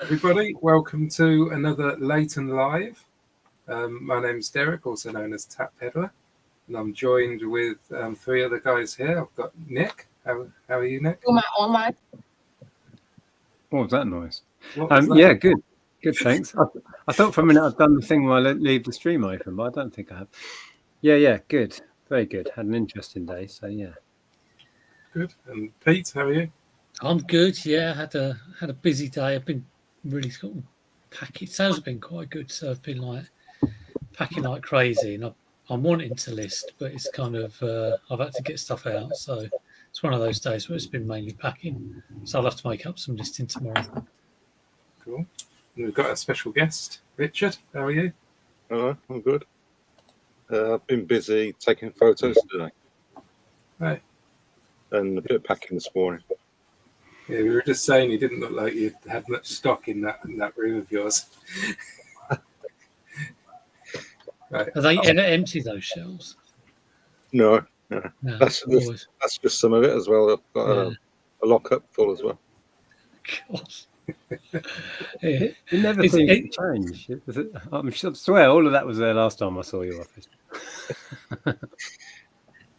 Everybody, welcome to another Leighton Live. My name's Derek, also known as Tap Peddler, and I'm joined with three other guys here. I've got Nick. How are you, Nick? Online. What was that noise? What was that? Yeah, good, thanks. I thought for a minute I'd done the thing while I leave the stream open, but I don't think I have. Yeah, good, very good. Had an interesting day, so yeah. Good. And Pete, how are you? I'm good. Yeah, had a busy day. I've been really sort of packing. Sales have been quite good, so I've been like packing like crazy, and I'm wanting to list, but it's kind of I've had to get stuff out, so it's one of those days where it's been mainly packing. So I'll have to make up some listing tomorrow. Cool. And we've got a special guest, Richard. How are you? Hello, I'm good. I've been busy taking photos today. Right. And a bit of packing this morning. Yeah, we were just saying you didn't look like you had much stock in that room of yours. Right. Are they empty, those shelves? No. No, That's just some of it as well. I've got a lockup full as well. Gosh. It never seems to change. I swear all of that was there last time I saw your office.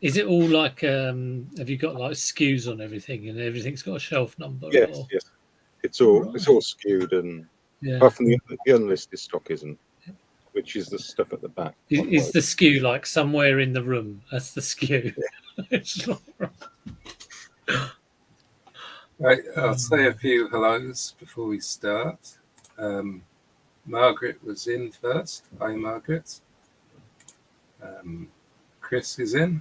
Is it all like have you got like SKUs on everything and everything's got a shelf number? Yes. It's all skewed, and apart from the unlisted stock isn't, which is the stuff at the back. Is the SKU like somewhere in the room? That's the SKU. It's not Right, I'll say a few hellos before we start. Margaret was in first. Hi, Margaret. Chris is in.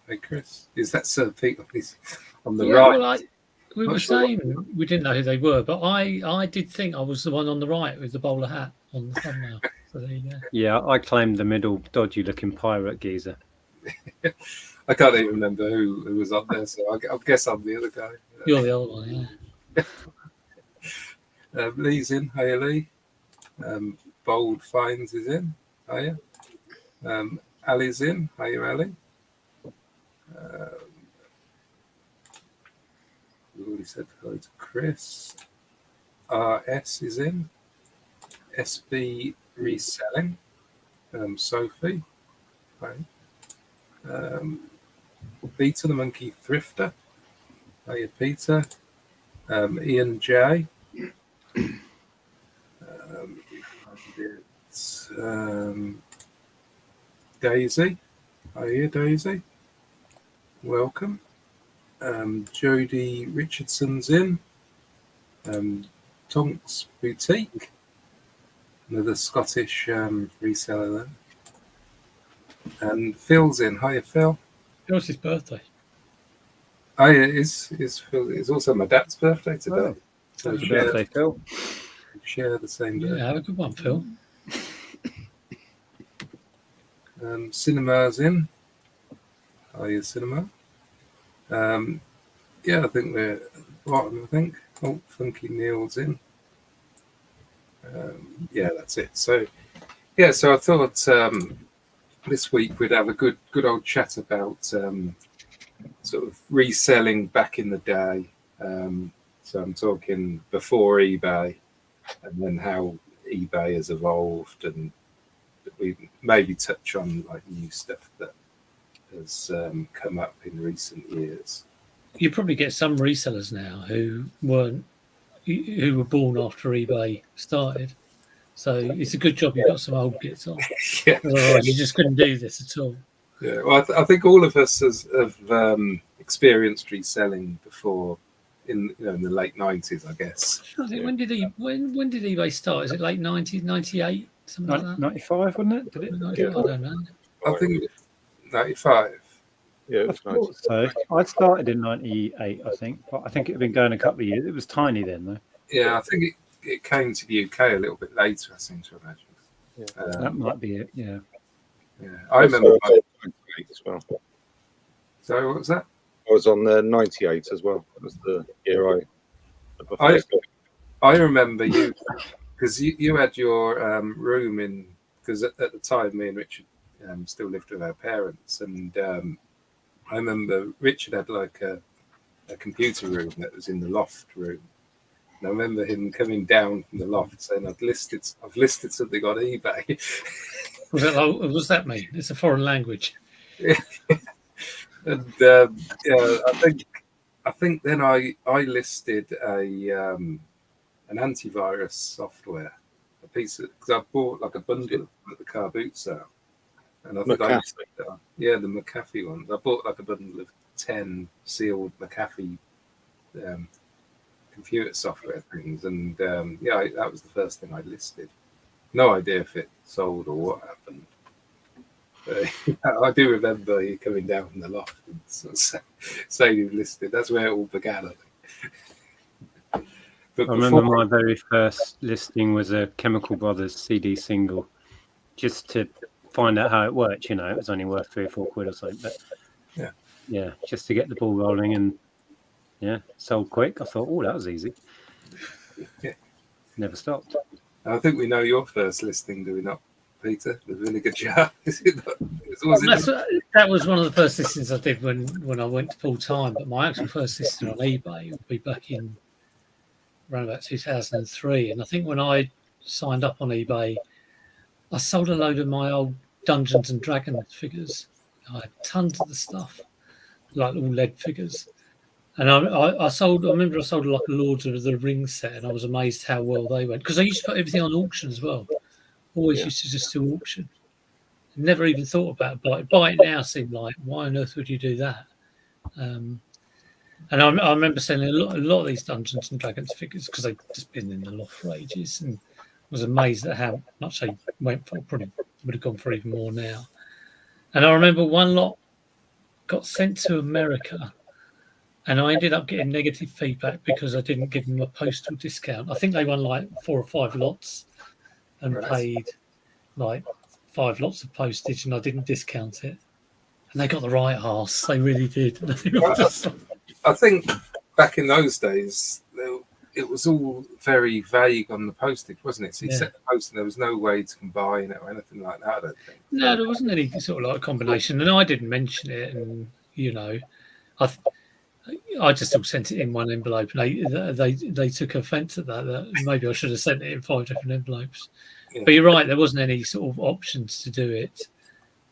Hey, Chris. Is that Sir Pete on the right? Well, we were saying we didn't know who they were, but I did think I was the one on the right with the bowler hat on the thumbnail. So there you go. Yeah, I claimed the middle dodgy-looking pirate geezer. I can't even remember who was up there, so I guess I'm the other guy. You're the other one, yeah. Lee's in. Hiya, Lee. Bold Finds is in. Hiya. Ali's in. Hiya, Ali. We've already said hello to Chris. RS is in. SB Reselling. Sophie. Hi. Peter the Monkey Thrifter. Hiya, Peter. Ian J. Daisy. Hiya, Daisy. Welcome. Jodie Richardson's in. Tonks Boutique. Another Scottish reseller there. And Phil's in. Hiya, Phil. It's his birthday. Oh, yeah, it's Phil. It's also my dad's birthday today. Oh, So happy birthday, Phil. Share the same day. Yeah, have a good one, Phil. Cinema's in. Hiya, Cinema. Yeah, I think we're at the bottom, I think. Oh, Funky Neil's in. Yeah, that's it. So I thought this week we'd have a good old chat about sort of reselling back in the day. So I'm talking before eBay, and then how eBay has evolved, and we maybe touch on like new stuff that has come up in recent years. You probably get some resellers now who were born after eBay started. So it's a good job you've got some old bits on. Yeah. Otherwise, you just couldn't do this at all. Yeah, well, I think all of us have experienced reselling before in the late 90s, I guess. I think when did eBay start? Is it late 90s, 98, something like that? 95, wasn't it? Did it? 95, I don't know. I think 95. Yeah, it was I thought so. I started in 98, I think. But I think it had been going a couple of years. It was tiny then, though. Yeah, I think it came to the UK a little bit later, I seem to imagine. Yeah. That might be it, yeah. Yeah, I remember. As well. So what was that? I was on the 98 as well. That was the year I remember you because you had your room in, because at the time me and Richard still lived with our parents, and I remember Richard had like a computer room that was in the loft room, And I remember him coming down from the loft saying, "I've listed something on eBay." What's that mean? It's a foreign language. And yeah, I think then I listed an antivirus software, a piece of, because I bought like a bundle at the car boot sale, and I think I listed, the McAfee ones. I bought like a bundle of 10 sealed McAfee computer software things, and that was the first thing I listed. No idea if it sold or what happened. I do remember you coming down from the loft and sort of saying you listed. That's where it all began, I think. But I remember my very first listing was a Chemical Brothers CD single, just to find out how it worked. You know, it was only worth 3 or 4 quid or something. But yeah, just to get the ball rolling, and sold quick. I thought, oh, that was easy. Yeah. Never stopped. I think we know your first listing, do we not, Peter? The vinegar jar. That was one of the first listings I did when I went full time. But my actual first listing on eBay would be back in around about 2003. And I think when I signed up on eBay, I sold a load of my old Dungeons and Dragons figures. I had tons of the stuff, like all lead figures. And I remember I sold like a Lord of the Rings set, and I was amazed how well they went, because I used to put everything on auction as well. Always used to just do auction. Never even thought about buy it now seemed like, why on earth would you do that? And I remember selling a lot of these Dungeons and Dragons figures because they'd just been in the loft for ages, and was amazed at how much they went for. Probably would have gone for even more now. And I remember one lot got sent to America, and I ended up getting negative feedback because I didn't give them a postal discount. I think they won like 4 or 5 lots and paid like 5 lots of postage, and I didn't discount it. And they got the right arse. They really did. I think back in those days, it was all very vague on the postage, wasn't it? So you set the post, and there was no way to combine it or anything like that, I don't think. No, there wasn't any sort of like combination. And I didn't mention it. And, you know, I just all sent it in one envelope. And they took offence at that maybe I should have sent it in 5 different envelopes. Yeah. But you're right, there wasn't any sort of options to do it.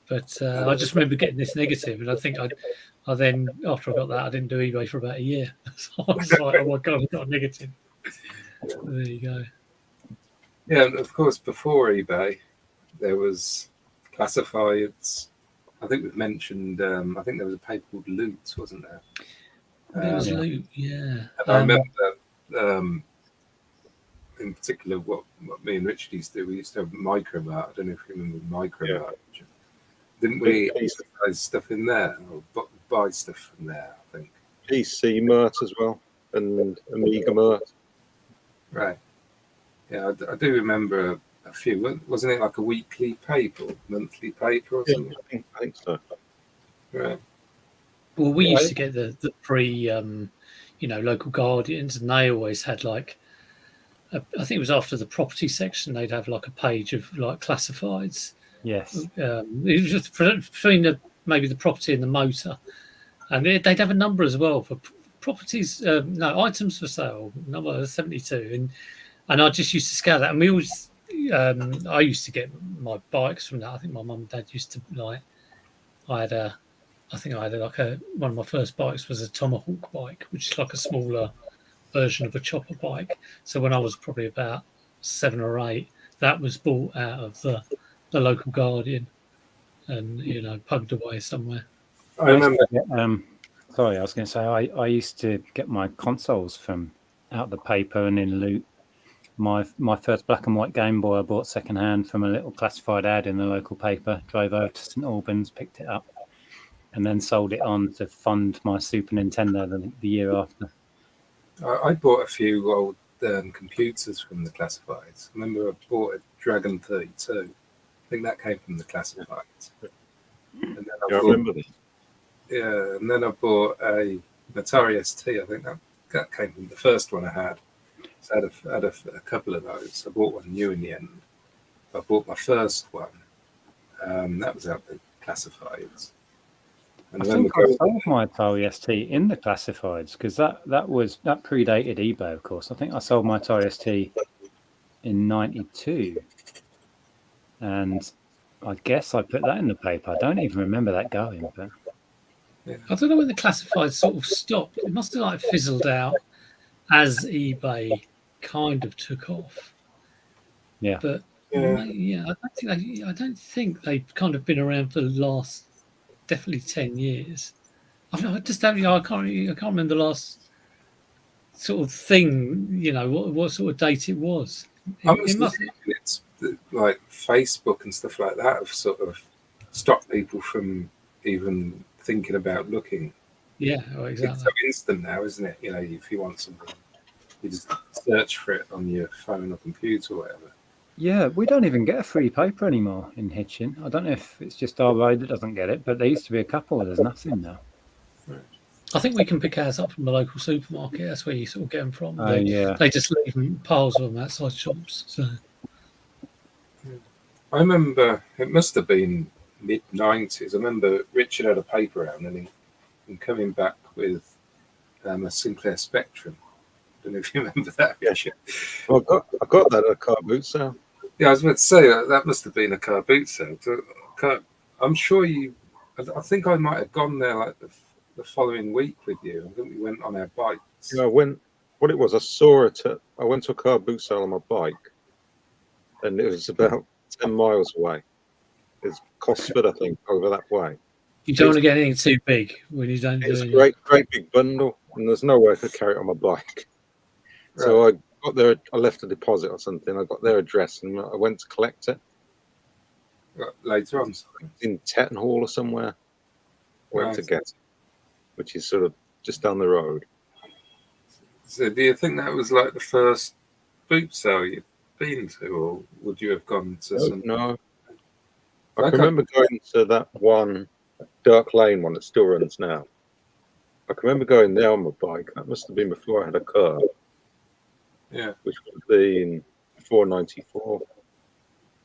But I just remember getting this negative, and I think I then, after I got that, I didn't do eBay for about a year. So I was like, oh my God, I got a negative. There you go. Yeah, and of course, before eBay, there was classifieds. I think we've mentioned, I think there was a paper called Loot, wasn't there? There was Loot, yeah. I remember, in particular, what me and Richard used to do, we used to have Micromart. I don't know if you remember Micromart. Yeah. Didn't we advertise stuff in there, or buy stuff from there, I think? PC Mart as well, and Amiga Mart. Right. Yeah, I do remember a few. Wasn't it like a weekly paper, monthly paper or something? Yeah, I think so. Right. Well, we used to get the free, local Guardians, and they always had like, I think it was after the property section, they'd have like a page of like classifieds. Yes. It was just between maybe the property and the motor, and they'd have a number as well for properties. Items for sale, number 72, and I just used to scout that. And we always, I used to get my bikes from that. I think my mum and dad used to like. I had one of my first bikes was a Tomahawk bike, which is like a smaller version of a chopper bike. So when I was probably about 7 or 8, that was bought out of the local Guardian and, pugged away somewhere. I remember. Sorry, I was going to say, I used to get my consoles from out the paper and in Loot. My first black and white Game Boy I bought secondhand from a little classified ad in the local paper, drove over to St Albans, picked it up, and then sold it on to fund my Super Nintendo the year after. I bought a few old computers from the classifieds. I remember I bought a Dragon 32. I think that came from the classifieds. And then I remember that. Yeah, and then I bought a Atari ST. I think that came from the first one I had. So I had a couple of those. I bought one new in the end. I bought my first one. That was out the classifieds. I think I sold my Atari ST in the classifieds because that predated eBay, of course. I think I sold my Atari ST in '92, and I guess I put that in the paper. I don't even remember that going, but I don't know when the classifieds sort of stopped. It must have like fizzled out as eBay kind of took off. Yeah, but yeah, I don't think they've kind of been around for the last definitely 10 years. I just don't. I can't remember the last sort of thing. What sort of date it was. It must. It's like Facebook and stuff like that have sort of stopped people from even thinking about looking. Yeah, exactly. It's so instant now, isn't it? If you want something, you just search for it on your phone or computer or whatever. Yeah, we don't even get a free paper anymore in Hitchin. I don't know if it's just our road that doesn't get it, but there used to be a couple. There's nothing now. Right. I think we can pick ours up from the local supermarket. That's where you sort of get them from. Yeah. They just leave piles of them outside shops. So I remember it must have been mid-90s. I remember Richard had a paper out and coming back with a Sinclair Spectrum. I don't know if you remember that. Yeah, sure. Well, I got that at a car boot sale. Yeah, I was about to say that must have been a car boot sale. I'm sure I think I might have gone there like the following week with you. I think we went on our bikes. What it was, I went to a car boot sale on my bike, and it was about 10 miles away. It's Cosford, I think, over that way. You don't want to get anything too big when you don't do it. It's a great big bundle, and there's no way I could carry it on my bike. Right. So I got there, I left a deposit or something. I got their address, and I went to collect it. Later on? In Tetton Hall or somewhere. Went to get it, which is sort of just down the road. So do you think that was like the first boot sale you'd been to, or would you have gone to some? No. I can remember going to that one, Dark Lane one that still runs now. I can remember going there on my bike. That must have been before I had a car. Yeah. Which would have been before 94.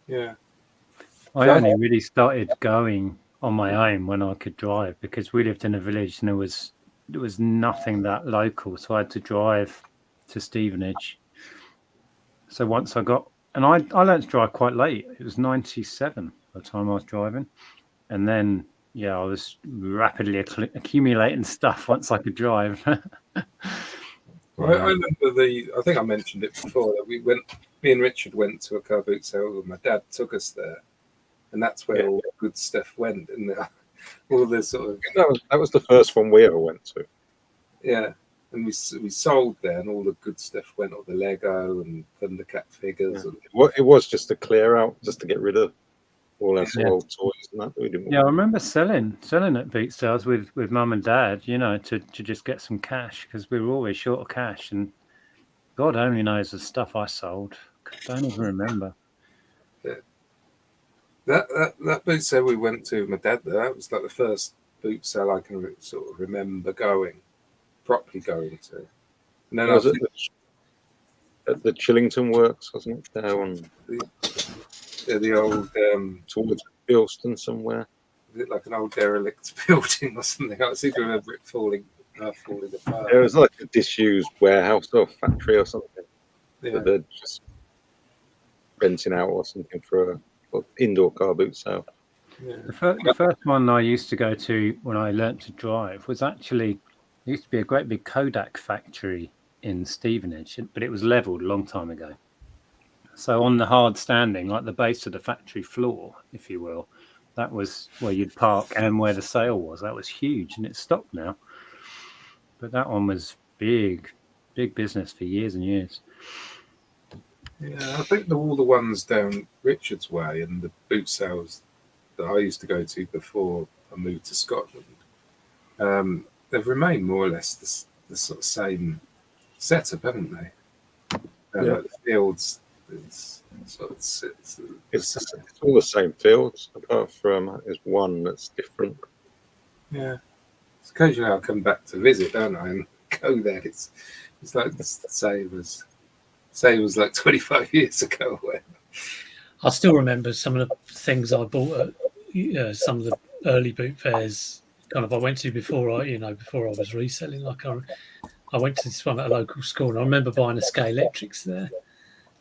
Yeah. I only really started going on my own when I could drive, because we lived in a village and there was nothing that local, so I had to drive to Stevenage. So once I got, and I learned to drive quite late. It was 97 by the time I was driving, and then I was rapidly accumulating stuff once I could drive. I remember I think I mentioned it before, that me and Richard went to a car boot sale, and my dad took us there, and that's where all the good stuff went, and all the sort of... That was the first one we ever went to. Yeah, and we sold there, and all the good stuff went, all the Lego and Thundercat figures. Yeah. It was just a clear out, just to get rid of all our old toys and that we didn't want. I remember selling at boot sales with mum and dad, to just get some cash, because we were always short of cash, and God only knows the stuff I sold. Don't even remember. Yeah. That boot sale we went to with my dad there, that was like the first boot sale I can sort of remember properly going to. And then was it at the Chillington Works, wasn't it? There on the old towards Bilston somewhere. Is it like an old derelict building or something? I seem to remember it falling apart. It was like a disused warehouse or factory or something. Yeah. That they're just renting out or something for an indoor car boot sale. Yeah. The first one I used to go to when I learnt to drive was actually, there used to be a great big Kodak factory in Stevenage, but it was levelled a long time ago. So on the hard standing, like the base of the factory floor, if you will, that was where you'd park and where the sale was. That was huge, and it's stopped now. But that one was big business for years and years. Yeah, I think all the ones down Richard's Way and the boot sales that I used to go to before I moved to Scotland, they've remained more or less the sort of same setup, haven't they? Like the fields, it's all the same fields, apart from there's one that's different. Yeah, it's occasionally I come back to visit, don't I, and go there. It's like the same as like 25 years ago. Where I still remember some of the things I bought at some of the early boot fairs kind of I went to before I was reselling. Like I went to this one at a local school, and I remember buying a Scale Electrics there,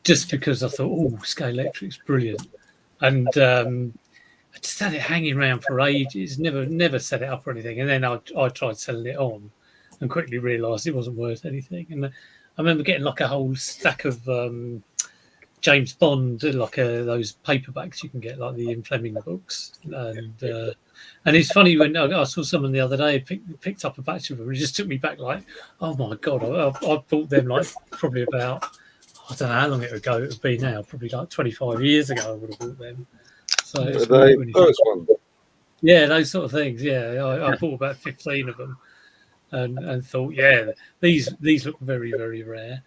just because I thought, oh, Scale Electrics, brilliant, and I just had it hanging around for ages, never set it up or anything, and then I tried selling it on, and quickly realised it wasn't worth anything. And I remember getting like a whole stack of James Bond, like those paperbacks you can get, like the Ian Fleming books, and it's funny when I saw someone the other day picked up a batch of them. It just took me back, like, oh my god, I bought them like probably about, I don't know how long it would be now, probably like 25 years ago. I would have bought them. So it's those ones. Yeah, those sort of things. Yeah, I bought about 15 of them, and thought, yeah, these look very, very rare.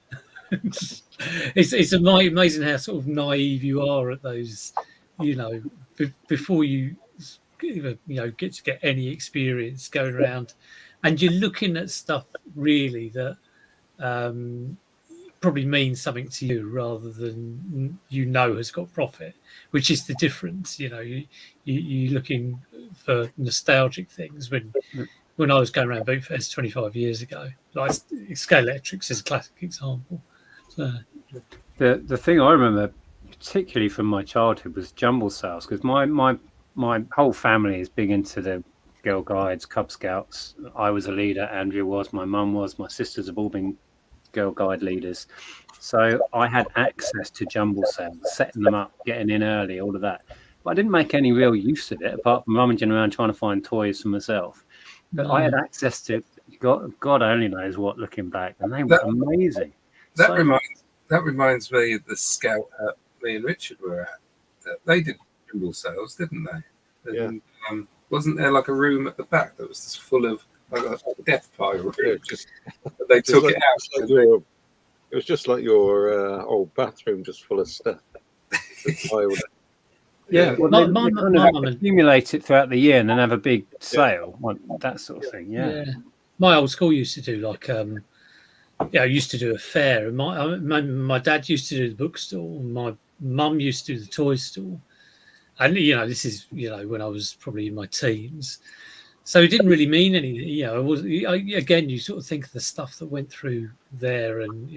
It's amazing how sort of naive you are at those, before you get to get any experience going around, and you're looking at stuff really that probably means something to you rather than has got profit, which is the difference. You're looking for nostalgic things. When I was going around Boot Fairs 25 years ago, like Scale Electrics is a classic example. So the thing I remember particularly from my childhood was jumble sales, because my whole family is big into the Girl Guides, Cub Scouts. I was a leader, Andrew was, my mum was, my sisters have all been Girl Guide leaders. So I had access to jumble sales, setting them up, getting in early, all of that. But I didn't make any real use of it, apart from rummaging around trying to find toys for myself. But I had access to, God only knows what, looking back, and they were amazing. That reminds me of the Scout hut me and Richard were at. They did jumble sales, didn't they? And, wasn't there like a room at the back that was just full of like a death pile? Yeah, they took it out. It was just like your old bathroom, just full of stuff. Yeah, well, my mum accumulate it throughout the year and then have a big sale, that sort of thing. Yeah. My old school used to do like I used to do a fair, and my dad used to do the bookstall, and my mum used to do the toy store. And this is when I was probably in my teens, so it didn't really mean anything. It was again, you sort of think of the stuff that went through there, and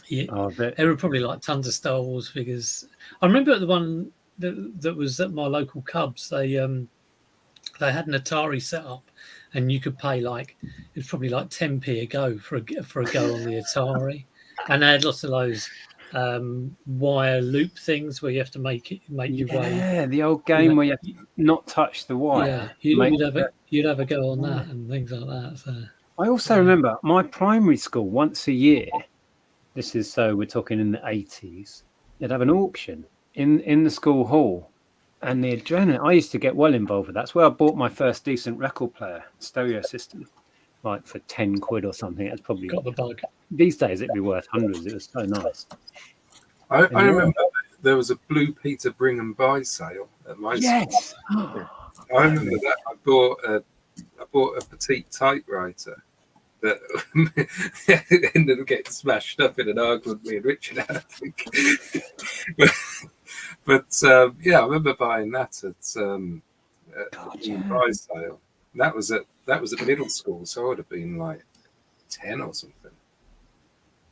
there were probably like tons of Star Wars figures. I remember the one that was at my local Cubs. They had an Atari set up, and you could pay it was probably like 10p a go for a go on the Atari, and they had lots of those wire loop things where you have to make your way. Yeah, the old game where you have to not touch the wire. Yeah, you'd have a go on that and things like that. So I also remember my primary school once a year. This is we're talking in the 80s. They'd have an auction in the school hall, and the adrenaline. I used to get well involved with that. That's where I bought my first decent record player, stereo system, like for 10 quid or something. It's probably got the bug. These days it'd be worth hundreds. It was so nice. I remember there was a Blue Peter bring and buy sale at my school. I remember that. I bought a petite typewriter that ended up getting smashed up in an argument me and Richard had, I think. but I remember buying that at the buy sale. That was at middle school, so I would have been like 10 or something.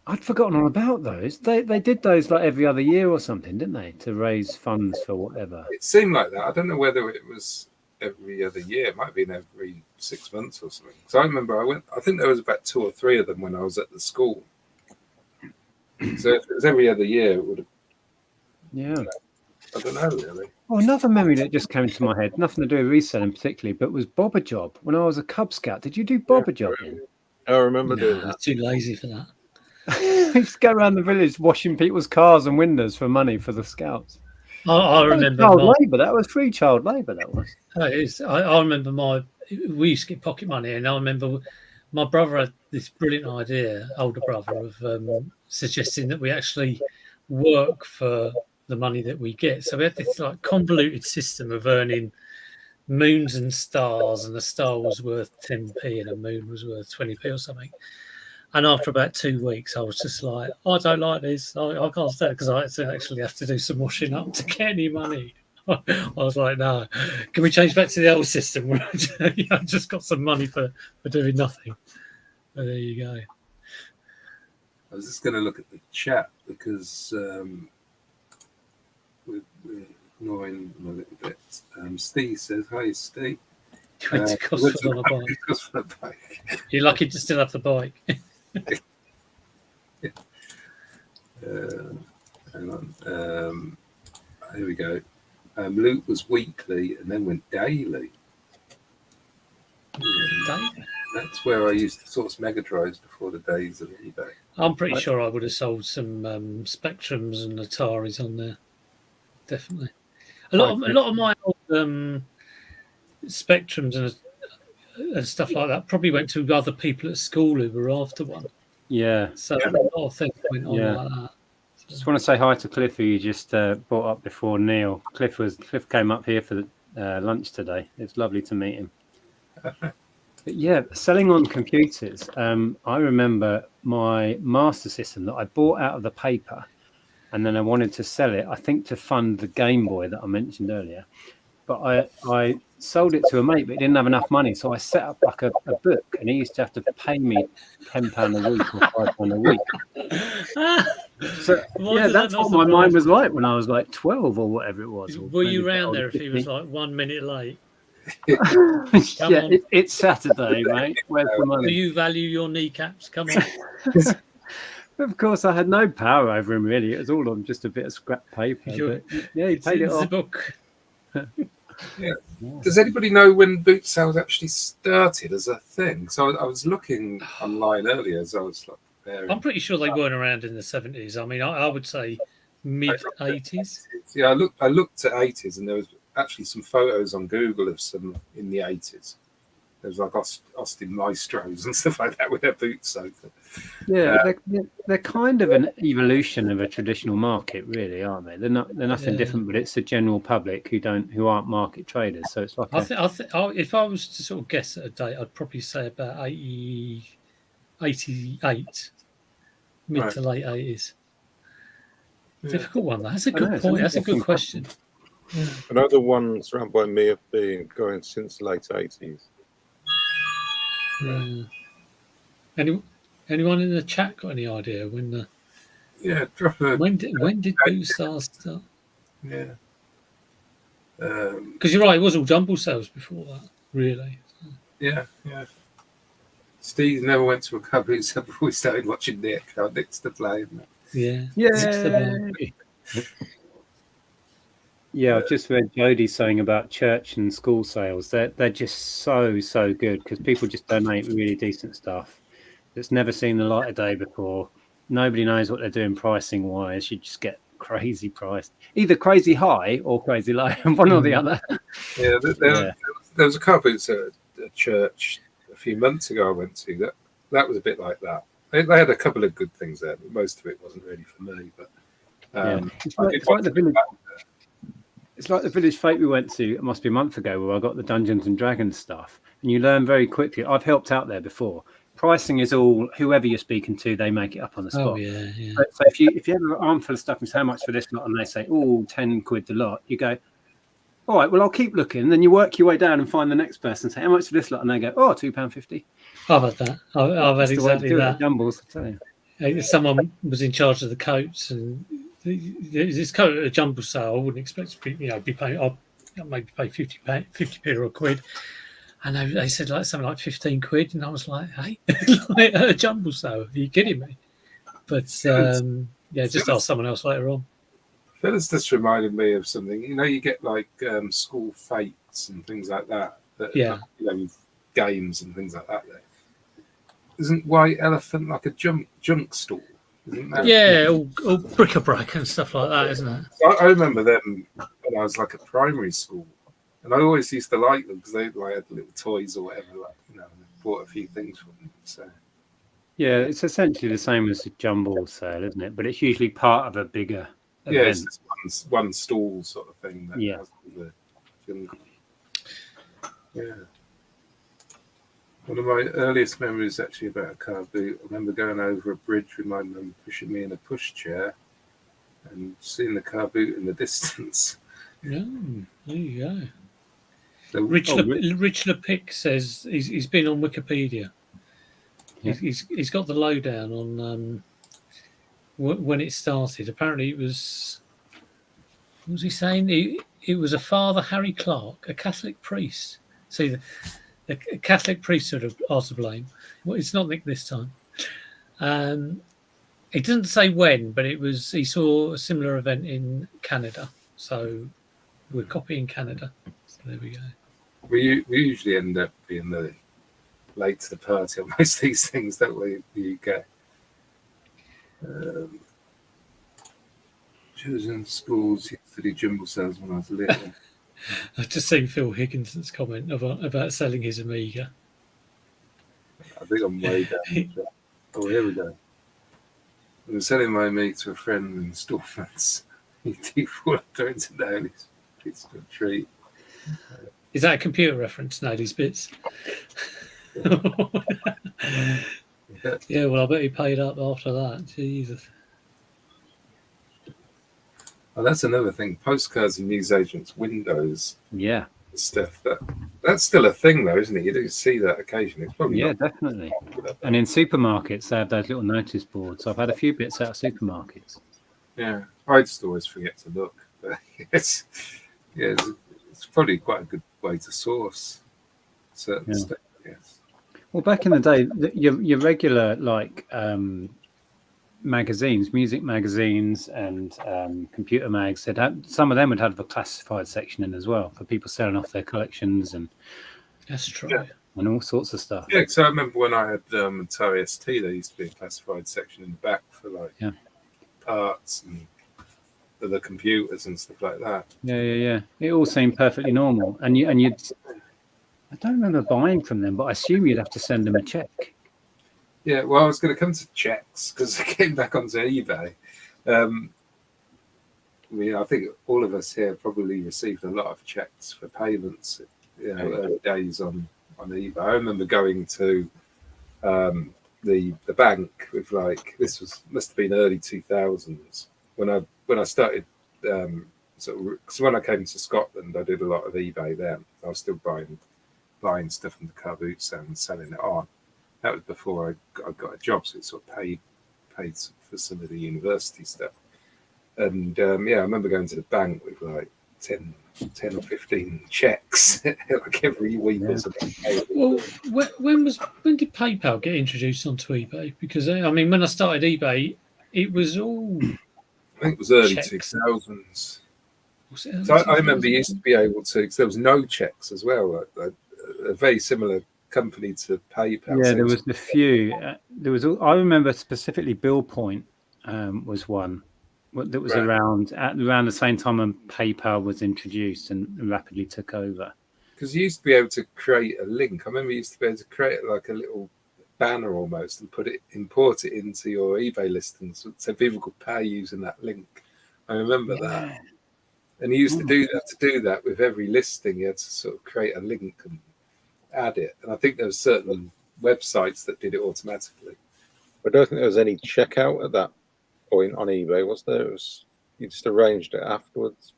I'd forgotten all about those. They did those like every other year or something, didn't they? To raise funds for whatever. It seemed like that. I don't know whether it was every other year. It might have been every 6 months or something. So I remember I think there was about 2 or 3 of them when I was at the school. So if it was every other year, it would have. Yeah. I don't know, really. Well, another memory that just came into my head, nothing to do with reselling particularly, but was Bobber Job. When I was a Cub Scout, did you do Bobber Jobbing? I remember doing that. I was too lazy for that. I used to go around the village washing people's cars and windows for money for the Scouts. I remember child labour. That was free child labour. That was. I remember we used to get pocket money, and I remember my brother had this brilliant idea, older brother, of suggesting that we actually work for the money that we get. So we had this like convoluted system of earning moons and stars, and a star was worth 10p and a moon was worth 20p or something. And after about 2 weeks, I was just like, I don't like this. I can't stand it, because I actually have to do some washing up to get any money. I was like, no, can we change back to the old system where I just got some money for doing nothing? But there you go. I was just going to look at the chat because we're ignoring them a little bit. Steve says, "Hi, Steve." Went to Cosford on a bike. Cosford on a bike. You're lucky to still have the bike. Hang on. Here we go. Luke was weekly and then went daily. That's where I used to source Mega Drives before the days of eBay. I'm pretty sure I would have sold some Spectrums and Ataris on there. Definitely. A lot of my old Spectrums and stuff like that probably went to other people at school who were after one. Yeah. So a lot of things went on like that. Just want to say hi to Cliff, who you just brought up before Neil. Cliff came up here for lunch today. It's lovely to meet him. But yeah, selling on computers. I remember my Master System that I bought out of the paper, and then I wanted to sell it, I think, to fund the Game Boy that I mentioned earlier. But I sold it to a mate, but he didn't have enough money, so I set up like a book, and he used to have to pay me £10 a week or £5 a week. So yeah, that's what my mind was like when I was like 12 or whatever it was. Were you round there if he was like 1 minute late? Yeah, it's Saturday, mate. Where's the money? Do you value your kneecaps? Come on. Of course, I had no power over him, really. It was all on just a bit of scrap paper. But, yeah, he paid it off. The book. Yeah. Does anybody know when boot sales actually started as a thing? So I was looking online earlier as I was like preparing. I'm pretty sure they weren't around in the 70s. I mean, I would say mid-80s. Yeah, I looked at 80s, and there was actually some photos on Google of some in the 80s. There was like Austin Maestros and stuff like that with their boots open. Yeah, they're kind of an evolution of a traditional market, really, aren't they? They're nothing different, but it's the general public who aren't market traders. So it's like if I was to sort of guess at a date, I'd probably say about 88, mid to late 80s. Yeah. Difficult one. That's a good point. That's a good question. Yeah. I know the ones around by me have been going since the late 80s. Yeah. Anyone in the chat got any idea when the? Yeah, drop a. When did boot sales start? Yeah. Because you're right, it was all jumble sales before that, really. Yeah. Steve never went to a cover except before we started watching Nick. Nick's to blame. Yeah. Yeah, I've just read Jody saying about church and school sales. They're just so good because people just donate really decent stuff that's never seen the light of day before. Nobody knows what they're doing pricing wise. You just get crazy priced, either crazy high or crazy low, one or the other. Yeah, there was a car boots at a church a few months ago I went to. That was a bit like that. They had a couple of good things there, but most of it wasn't really for me. But it's like the Village Fete we went to, it must be a month ago, where I got the Dungeons and Dragons stuff. And you learn very quickly. I've helped out there before. Pricing is all, whoever you're speaking to, they make it up on the spot. Oh, yeah. So if you have an armful of stuff and say how much for this lot, and they say, 10 quid the lot, you go, all right, well, I'll keep looking. And then you work your way down and find the next person and say, how much for this lot? And they go, £2.50. I've had that. I've had exactly that. Jumbles, I tell you. Someone was in charge of the coats, and this coat at a jumble sale, I wouldn't expect to be paying. I'll maybe pay 50p or a quid, and they said like something like 15 quid, and I was like, hey, like at a jumble sale, are you kidding me? But just ask someone else later on. Phyllis just reminded me of something. You get like school fates and things like that. With games and things like that. Isn't White Elephant like a junk store? Yeah, all bric-a-brac and stuff like that, isn't it? I remember them when I was like at primary school, and I always used to like them because they had little toys or whatever, and bought a few things from them. So yeah, it's essentially the same as a jumble sale, isn't it? But it's usually part of a bigger event. Yeah, it's just one stall sort of thing. That has all the yeah. One of my earliest memories actually about a car boot, I remember going over a bridge with my mum pushing me in a pushchair and seeing the car boot in the distance. No, there you go. So, Rich LePic says he's been on Wikipedia. Yeah. He's got the lowdown on when it started. Apparently, it was. What was he saying? It was a Father Harry Clark, a Catholic priest. See, the Catholic priesthood are to blame. Well, it's not Nick this time. It doesn't say when, but it was. He saw a similar event in Canada, so we're copying Canada. So there we go. we usually end up being the late to the party on most of these things, don't we? The UK. Chosen schools used to do jumble sales when I was little. I've just seen Phil Higginson's comment about selling his Amiga. I think I'm way down the track. Oh, here we go. I was selling my Amiga to a friend in installments. He defaulted into down. It's a treat. Is that a computer reference? No, these bits. Yeah, well, I bet he paid up after that. Jesus. Oh, that's another thing. Postcards and newsagents, windows, Yeah. stuff. That's still a thing, though, isn't it? You do see that occasionally. It's probably Yeah, not definitely. And in supermarkets, they have those little notice boards. I've had a few bits out of supermarkets. Yeah, I just always forget to look. But it's probably quite a good way to source certain stuff, I guess. Well, back in the day, your regular magazines, music magazines, and computer mags, some of them would have a classified section in as well for people selling off their collections and That's true. Yeah. and all sorts of stuff. Yeah, because I remember when I had Atari ST, there used to be a classified section in the back for parts and the computers and stuff like that. Yeah. It all seemed perfectly normal, and you'd. I don't remember buying from them, but I assume you'd have to send them a check. Yeah, well, I was going to come to checks because I came back onto eBay. I think all of us here probably received a lot of checks for payments. Early days on eBay. I remember going to the bank with must have been early 2000s when I started. So when I came to Scotland, I did a lot of eBay then. I was still buying stuff from the car boot sale and selling it on. That was before I got a job, so it sort of paid for some of the university stuff. And I remember going to the bank with 10 or 15 checks every week or something. Well, when did PayPal get introduced onto eBay? Because when I started eBay, it was all. I think it was early checks. 2000s. Was it early So I 2000s? remember you used to be able to, because there was no checks as well. A very similar company to PayPal. Yeah, there was a few. I remember specifically BillPoint was one that was around the same time when PayPal was introduced and rapidly took over. Because you used to be able to create a link. I remember you used to be able to create like a little banner almost and import it into your eBay listings so people could pay using that link. I remember that. And you used to do that. To do that with every listing, you had to sort of create a link and add it. And I think there were certain websites that did it automatically. I don't think there was any checkout at that point on eBay, was there? You just arranged it afterwards.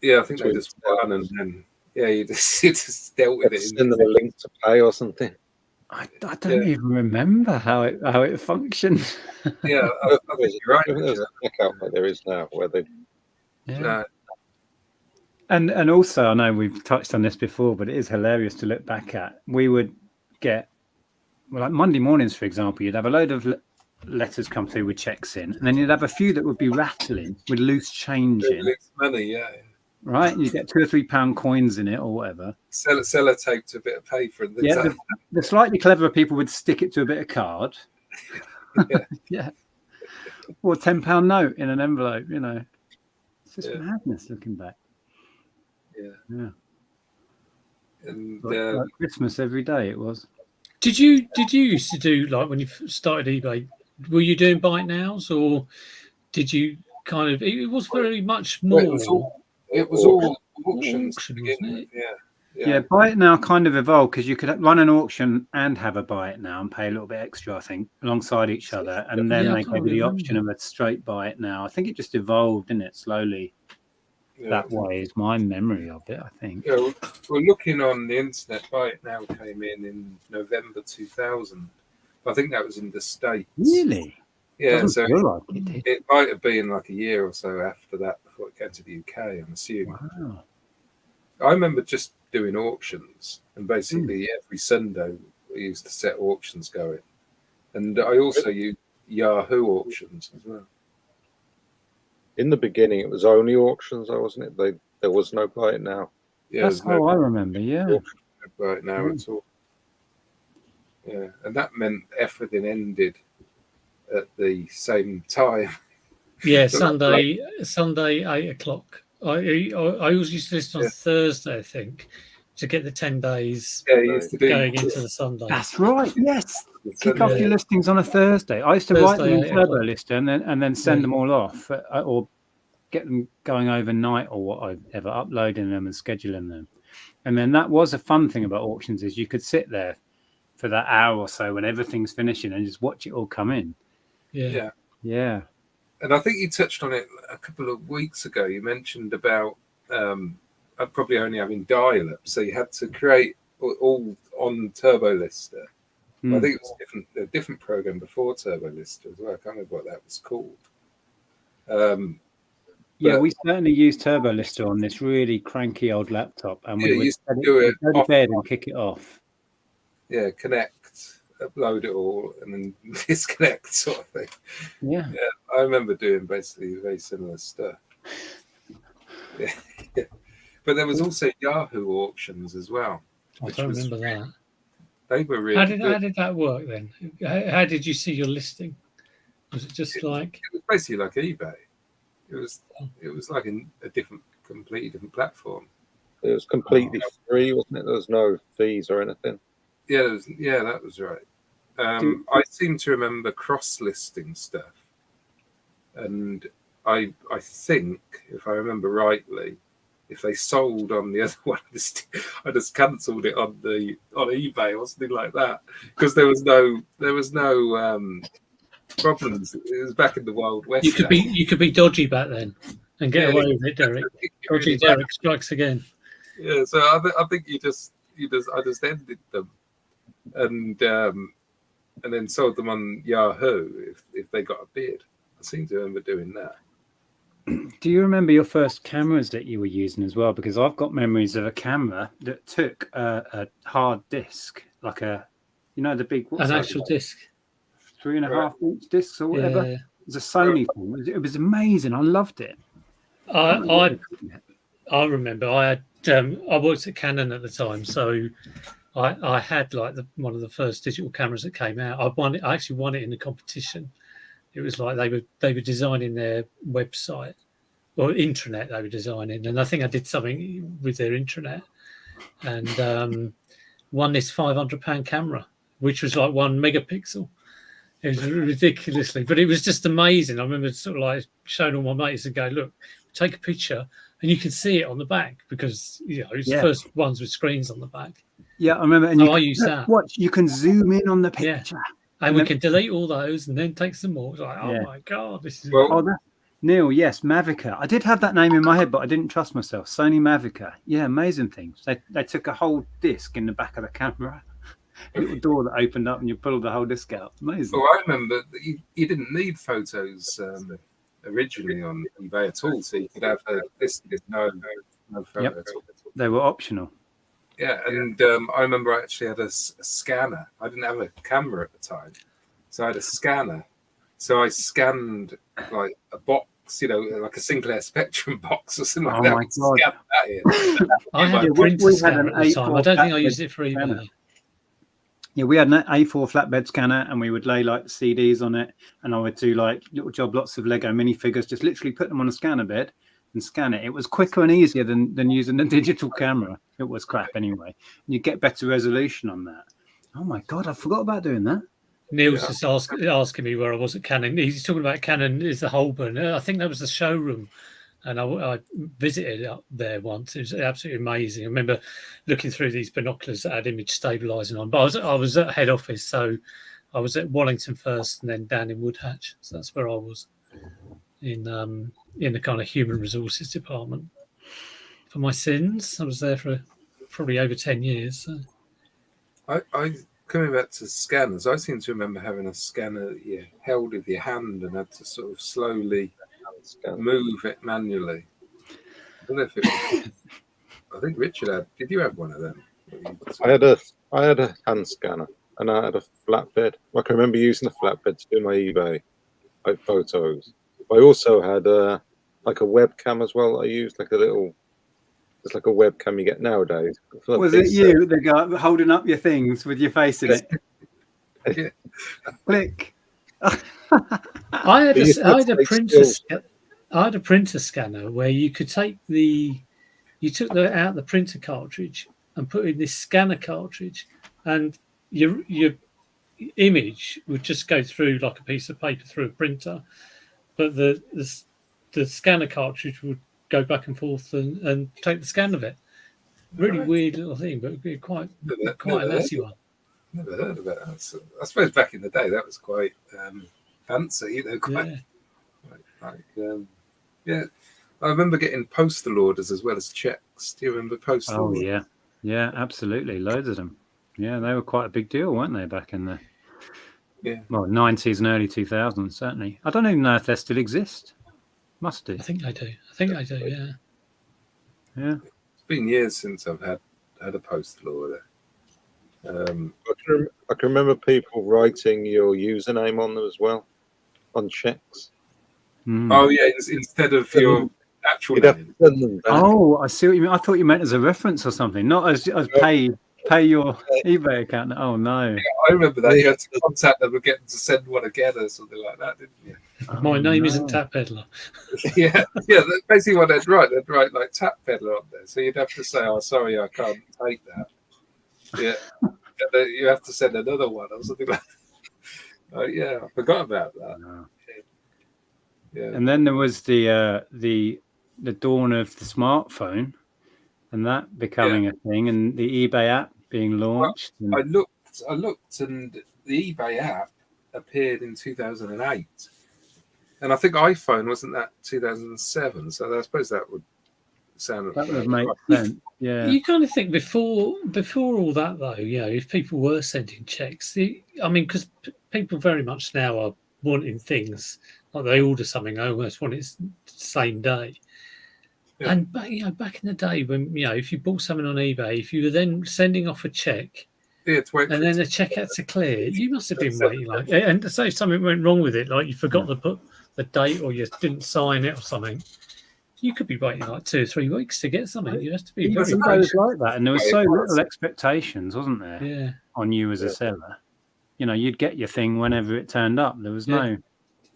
Yeah, I think they just won and then you just dealt with it. Send them a link to pay or something. I don't even remember how it functioned. Yeah, I think you're right. There's a checkout like there is now where they. Yeah. And also, I know we've touched on this before, but it is hilarious to look back at. We would get, like Monday mornings, for example, you'd have a load of letters come through with checks in, and then you'd have a few that would be rattling with loose change in. Loose money, yeah. Right? You get £2 or £3 coins in it or whatever. Sellotape to a bit of paper. And the slightly cleverer people would stick it to a bit of card. Yeah. Or a £10 note in an envelope, It's just madness looking back. Yeah. And like Christmas every day it was. Did you used to do, like when you started eBay, were you doing buy nows or did you kind of, it was very much more. It was all auctions to begin with, Yeah, buy it now kind of evolved because you could run an auction and have a buy it now and pay a little bit extra, I think, alongside each other. And then they gave you the option of a straight buy it now. I think it just evolved, didn't it, slowly? that way. Is my memory of it. I think. Yeah, we're looking on the internet. Buy It Now came in November 2000. I think that was in the States. Really? Yeah, Doesn't so feel like it did. it might have been like a year or so after that before it came to the UK, I'm assuming. Wow. I remember just doing auctions, and basically every Sunday we used to set auctions going. And I also used Yahoo auctions as well. In the beginning, it was only auctions, though, wasn't it? There was no Buy It Now. Yeah, That's how I remember. Yeah. Buy It Now at all. Yeah, and that meant everything ended at the same time. Yeah, So Sunday 8 o'clock. I always used to list on Thursday, I think, to get the 10 days going into the Sunday. That's right. Yes. Kick off your listings on a Thursday. I used to write them in Turbo Lister and then send them all off, or get them going overnight or whatever, uploading them and scheduling them. And then that was a fun thing about auctions, is you could sit there for that hour or so when everything's finishing and just watch it all come in. Yeah. And I think you touched on it a couple of weeks ago. You mentioned about probably only having dial-up, so you had to create all on Turbo Lister. I think it was a different program before Turbo Lister as well. I can't remember what that was called. Yeah, we certainly used Turbo Lister on this really cranky old laptop, and we would go to bed and kick it off. Yeah, connect, upload it all, and then disconnect, sort of thing. Yeah, I remember doing basically very similar stuff. Yeah. But there was also Yahoo auctions as well. I don't remember that. They were really How did that work then? How did you see your listing? Was it just like... It was basically like eBay. It was like a completely different platform. It was completely free, wasn't it? There was no fees or anything. Yeah, that was right. I seem to remember cross-listing stuff, and I think, if I remember rightly, if they sold on the other one, I just cancelled it on eBay or something like that, because there was no problems. It was back in the Wild West. You could be dodgy back then and get away with it, Derek. Dodgy Derek strikes again. Yeah, so I think I just ended them, and then sold them on Yahoo if they got a bid. I seem to remember doing that. Do you remember your first cameras that you were using as well? Because I've got memories of a camera that took a hard disc, like the big actual disc, 3.5 inch discs or whatever. Yeah. It was a Sony thing. It was amazing. I loved it. I remember I had I worked at Canon at the time, so I had like one of the first digital cameras that came out. I actually won it in a competition. It was like they were designing their website or intranet. They were designing, and I think I did something with their intranet, and won this £500 camera, which was like 1 megapixel. It was ridiculously, but it was just amazing. I remember sort of like showing all my mates and go, "Look, take a picture, and you can see it on the back because it's the first ones with screens on the back." Yeah, I remember. And so I use that. Watch, you can zoom in on the picture. Yeah. And we can delete all those and then take some more. It's like, oh my God, this is... Neil, yes, Mavica. I did have that name in my head, but I didn't trust myself. Sony Mavica. Yeah, amazing things. They took a whole disc in the back of the camera, a little door that opened up and you pulled the whole disc out. Amazing. Well, I remember that you didn't need photos originally on eBay at all, so you could have a disc with no photo at all. They were optional. Yeah, and I remember I actually had a scanner. I didn't have a camera at the time, so I had a scanner. So I scanned like a box, like a Sinclair Spectrum box or something like that. My God. Scanned that in. I had a printer scanner at the time. I don't think I used it for eBay. Yeah, we had an A4 flatbed scanner, and we would lay like CDs on it, and I would do like lots of Lego minifigures, just literally put them on a scanner bed and scan it. It was quicker and easier than using a digital camera. It was crap anyway. You get better resolution on that. Oh my God, I forgot about doing that. Neil's just asking me where I was at Canon. He's talking about Canon is the Holborn. I think that was the showroom. And I visited up there once. It was absolutely amazing. I remember looking through these binoculars that had image stabilizing on. But I was at head office, so I was at Wallington first and then down in Woodhatch. So that's where I was in the kind of human resources department. for my sins. I was there for probably over 10 years. So. I coming back to scanners, I seem to remember having a scanner that you held with your hand and had to sort of slowly move it manually. I don't know if it was, I think Richard had. Did you have one of them? I had a hand scanner and I had a flatbed. I can remember using the flatbed to do my eBay photos. I also had like a webcam as well. I used like a little. It's like a webcam you get nowadays. Was it you, the guy holding up your things with your face in it? Click. I had a printer scanner where you could take you took out the printer cartridge and put in this scanner cartridge, and your image would just go through like a piece of paper through a printer, but the scanner cartridge would go back and forth and take the scan of it. Really weird little thing, but it'd be quite a nasty one. Never heard of it. I suppose back in the day that was quite fancy, you know. Quite, yeah. I remember getting postal orders as well as checks. Do you remember postal orders? Oh yeah, absolutely, loads of them. Yeah, they were quite a big deal, weren't they, back in the 90s and early 2000s? Certainly. I don't even know if they still exist. Must do. I think I do. Yeah. Yeah. It's been years since I've had a postal order. I can remember people writing your username on them as well, on checks. Oh yeah, instead of your actual name. Oh, I see what you mean. I thought you meant as a reference or something, not as pay your eBay account. Oh no. Yeah, I remember that. You had to contact them and get them to send one again or something like that, didn't you? My name isn't Tap Peddler. yeah. That's basically what they'd write. They'd write like Tap Peddler on there. So you'd have to say, "Oh, sorry, I can't take that." Yeah. And then you have to send another one or something like that. Oh yeah, I forgot about that. No. Yeah. And then there was the dawn of the smartphone, and that becoming a thing, and the eBay app being launched. Well, I looked, and the eBay app appeared in 2008, and I think iPhone wasn't that 2007. So I suppose that would sound that would make sense. Yeah, you kind of think before all that though, if people were sending checks, because people very much now are wanting things like they order something, I almost want it same day. Yeah. And back in the day when if you bought something on eBay, if you were then sending off a check, and then the check had to clear, you must have been waiting and to say if something went wrong with it, like you forgot to put the date or you didn't sign it or something. You could be waiting like 2 or 3 weeks to get something. You have to be very patient. Like that, and there was so little expectations, wasn't there? Yeah. On you as a seller, you'd get your thing whenever it turned up. There was no.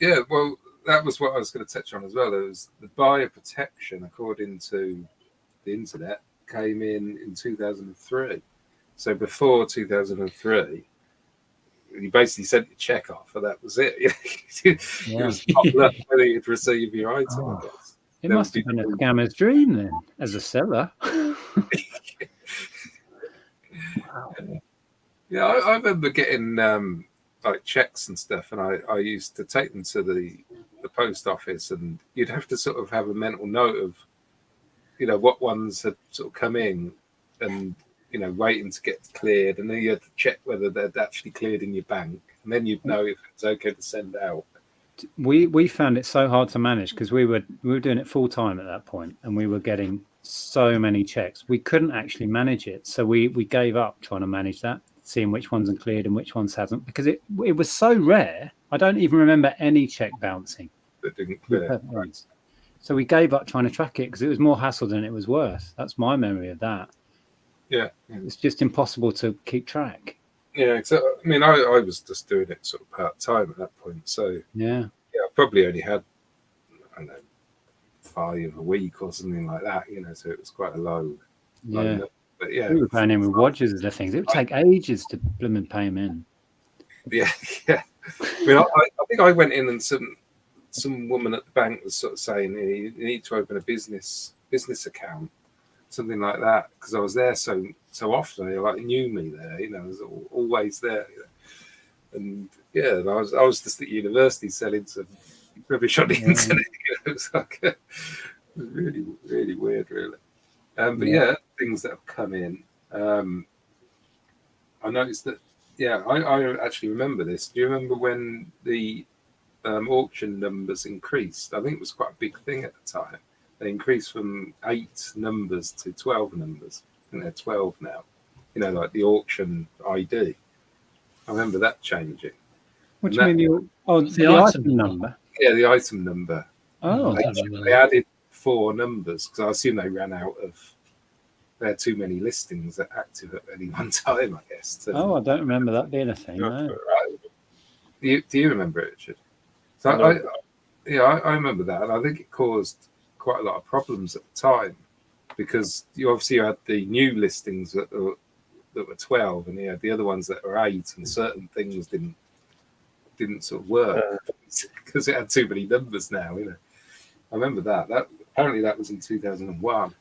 Yeah, well, that was what I was going to touch on as well. There was the buyer protection, according to the internet, came in 2003. So before 2003, you basically sent your check off, and that was it. It was top luck whether you'd receive your item. I guess. It must have been a scammer's dream then, as a seller. Yeah, I remember getting like checks and stuff, and I used to take them to the post office, and you'd have to sort of have a mental note of, what ones had sort of come in, and waiting to get cleared, and then you had to check whether they'd actually cleared in your bank, and then you'd know if it's okay to send out. We found it so hard to manage because we were doing it full time at that point, and we were getting so many checks. We couldn't actually manage it, so we gave up trying to manage that, seeing which ones are cleared and which ones hasn't, because it was so rare. I don't even remember any check bouncing. That didn't clear. So we gave up trying to track it because it was more hassle than it was worth. That's my memory of that. Yeah. It's just impossible to keep track. Yeah, so I mean, I was just doing it sort of part time at that point. So yeah, I probably only had, I don't know, 5 a week or something like that. So it was quite a low. Yeah, but yeah, we were going in with watches and things. It would take ages to blooming pay them in. Yeah. I mean, I think I went in and some woman at the bank was sort of saying you need to open a business account, something like that, because I was there so often. They knew me there, I was always there, and I was just at university selling some rubbish on the internet. It was like, was really, really weird, really. But yeah, things that have come in. I noticed that. Yeah, I actually remember this. Do you remember when the auction numbers increased? I think it was quite a big thing at the time. They increased from 8 numbers to 12 numbers. I think they're 12 now. You know, like the auction ID. I remember that changing. What do you mean? The item number? Yeah, the item number. Oh, They added 4 numbers because I assume they ran out of. There are too many listings that active at any one time, I guess. I don't remember that being a thing. No. Do you remember it, Richard? So I remember that, and I think it caused quite a lot of problems at the time because you obviously had the new listings that were 12, and you had the other ones that were 8, and certain things didn't sort of work because it had too many numbers now. You know, I remember that. Apparently that was in 2001.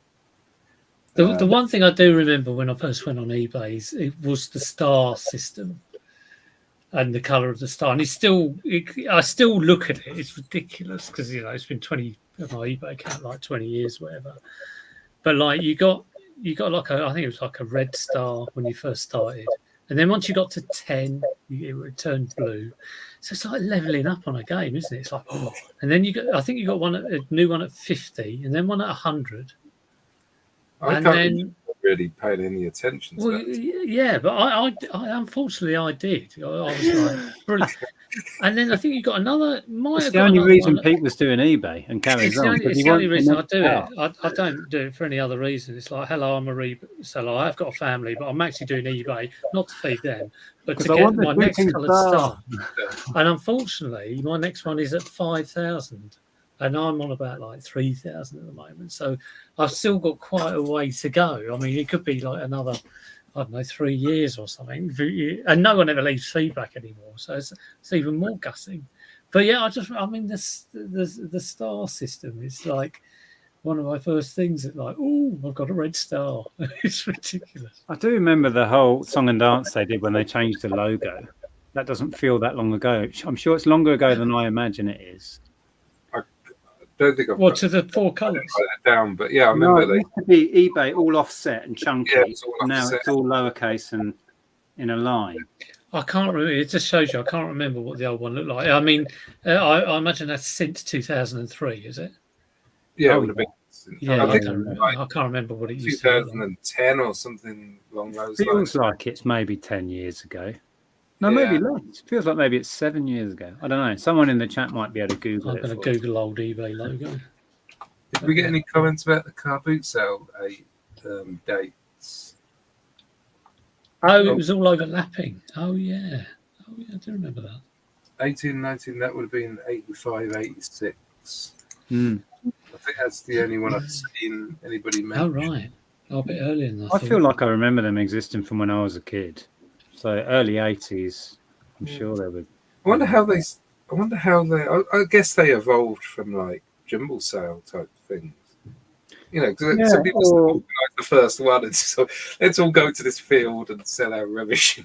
The one thing I do remember when I first went on eBay it was the star system and the colour of the star. And I still look at it. It's ridiculous because, you know, it's been 20, my eBay account, like 20 years, whatever. But like you got like I think it was like a red star when you first started. And then once you got to 10, it turned blue. So it's like leveling up on a game, isn't it? It's like, oh. And then I think you got a new one at 50 and then one at 100. I can't really pay any attention to that. Yeah, but I unfortunately I did. I was like, brilliant. And then I think you got another. It's the only reason Pete was doing eBay and carries on. It's the only reason I do it. I don't do it for any other reason. It's like, hello, I'm a reseller. I've got a family, but I'm actually doing eBay not to feed them, but to get my next coloured star. And unfortunately, my next one is at 5,000. And I'm on about like 3,000 at the moment. So I've still got quite a way to go. I mean, it could be like another, I don't know, 3 years or something. And no one ever leaves feedback anymore. So it's even more gutting. But yeah, the star system is like one of my first things that like, oh, I've got a red star. It's ridiculous. I do remember the whole song and dance they did when they changed the logo. That doesn't feel that long ago. I'm sure it's longer ago than I imagine it is. Don't think I've to the 4 colours down, but yeah, I remember it used to be eBay all offset and chunky. Yeah, now it's all lowercase and in a line. I can't remember. It just shows you I can't remember what the old one looked like. I mean, I imagine that's since 2003, is it? Yeah, it would have been. Yeah, I can't remember what it used to be. 2010 or something along those lines. Feels like it's maybe 10 years ago. No, maybe less. It feels like maybe it's 7 years ago. I don't know. Someone in the chat might be able to Google it. I'm going to Google old eBay logo. Did we get any comments about the car boot sale dates? Oh, it was all overlapping. Oh, yeah. I do remember that. 18, 19, that would have been 85, 86. I think that's the only one I've seen anybody mention. Oh, right. A bit earlier than that. I feel like I remember them existing from when I was a kid. So early 80s, I'm sure they would. I wonder how they. I guess they evolved from like jumble sale type things. You know, because some people organise the first one, and so let's all go to this field and sell our rubbish.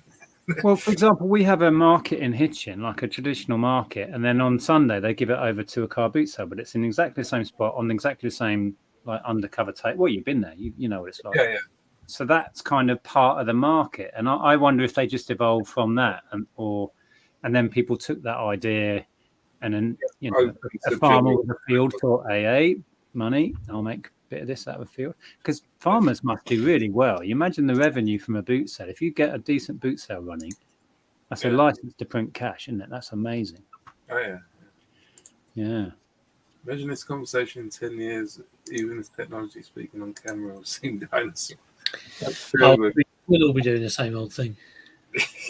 Well, for example, we have a market in Hitchin, like a traditional market, and then on Sunday they give it over to a car boot sale, but it's in exactly the same spot on exactly the same like undercover tape. Well, you've been there, you know what it's like. Yeah. So that's kind of part of the market, and I wonder if they just evolved from that, and then people took that idea, and then a farmer with a field thought, AA money, I'll make a bit of this out of a field, because farmers must do really well. You imagine the revenue from a boot sale. If you get a decent boot sale running, that's a license to print cash, isn't it? That's amazing. Oh yeah. Imagine this conversation in 10 years, even if technology speaking on camera or seeing dinosaurs. We'll all be doing the same old thing.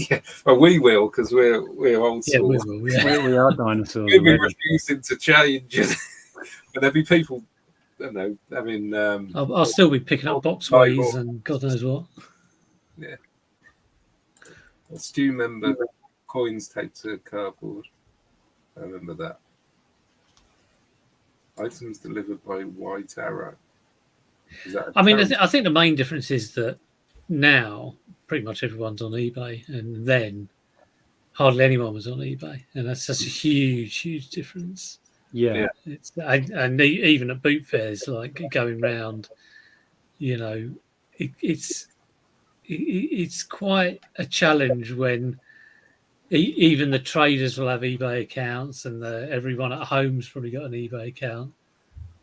Yeah, well, we will because we're old school. Yeah, we will. Yeah. We are dinosaurs. We'll be refusing to change, but there'll be people. I don't know. I mean, I'll still be picking up boxways and God knows what. Yeah. I still remember coins taped to cardboard. I remember that. Items delivered by White Arrow. I mean, I think the main difference is that now pretty much everyone's on eBay, and then hardly anyone was on eBay, and that's such a huge difference. Yeah. It's and even at boot fairs, like going round, you know, it's quite a challenge when even the traders will have eBay accounts, and everyone at home's probably got an eBay account.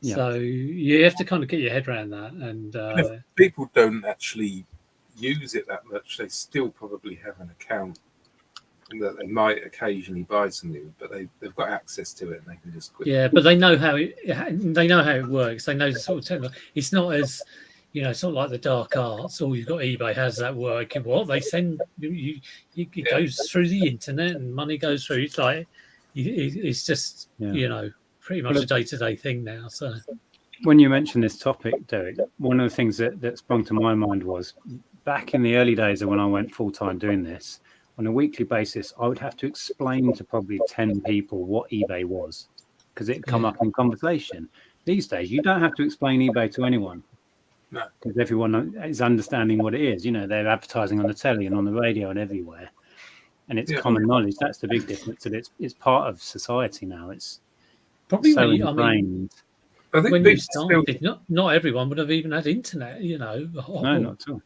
Yeah. So you have to kind of get your head around that. And if people don't actually use it that much, they still probably have an account that they might occasionally buy something, but they've got access to it and they can just quit. yeah, but they know how it works. They know the sort of technology. It's not as it's not like the dark arts. All you've got eBay has that work. What they send it goes through the internet and money goes through. It's like it's just pretty much a day-to-day thing now. So when you mentioned this topic, Derek, one of the things that sprung to my mind was back in the early days of when I went full-time doing this, on a weekly basis, I would have to explain to probably 10 people what eBay was because it'd come up in conversation. These days, you don't have to explain eBay to anyone because everyone is understanding what it is. They're advertising on the telly and on the radio and everywhere. And it's common knowledge. That's the big difference. And it's part of society now. It's probably so ingrained. I think when you started, not everyone would have even had internet. No, not at all.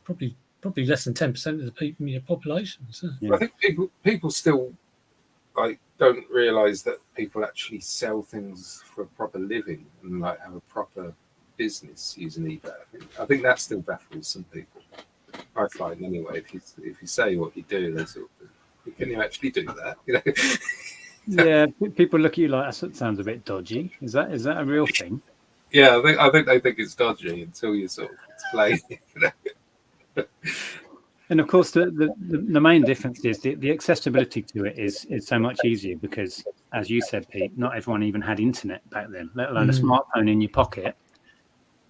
Probably less than 10% of the people in your population. So. Yeah. I think people still don't realise that people actually sell things for a proper living and have a proper business using eBay. I think that still baffles some people. I find anyway. If you say what you do, they sort of, can you actually do that? Yeah, people look at you like that sounds a bit dodgy. Is that a real thing? Yeah, I think they think it's dodgy until you sort of explain it. And of course, the main difference is the accessibility to it is so much easier because, as you said, Pete, not everyone even had internet back then, let alone a smartphone in your pocket.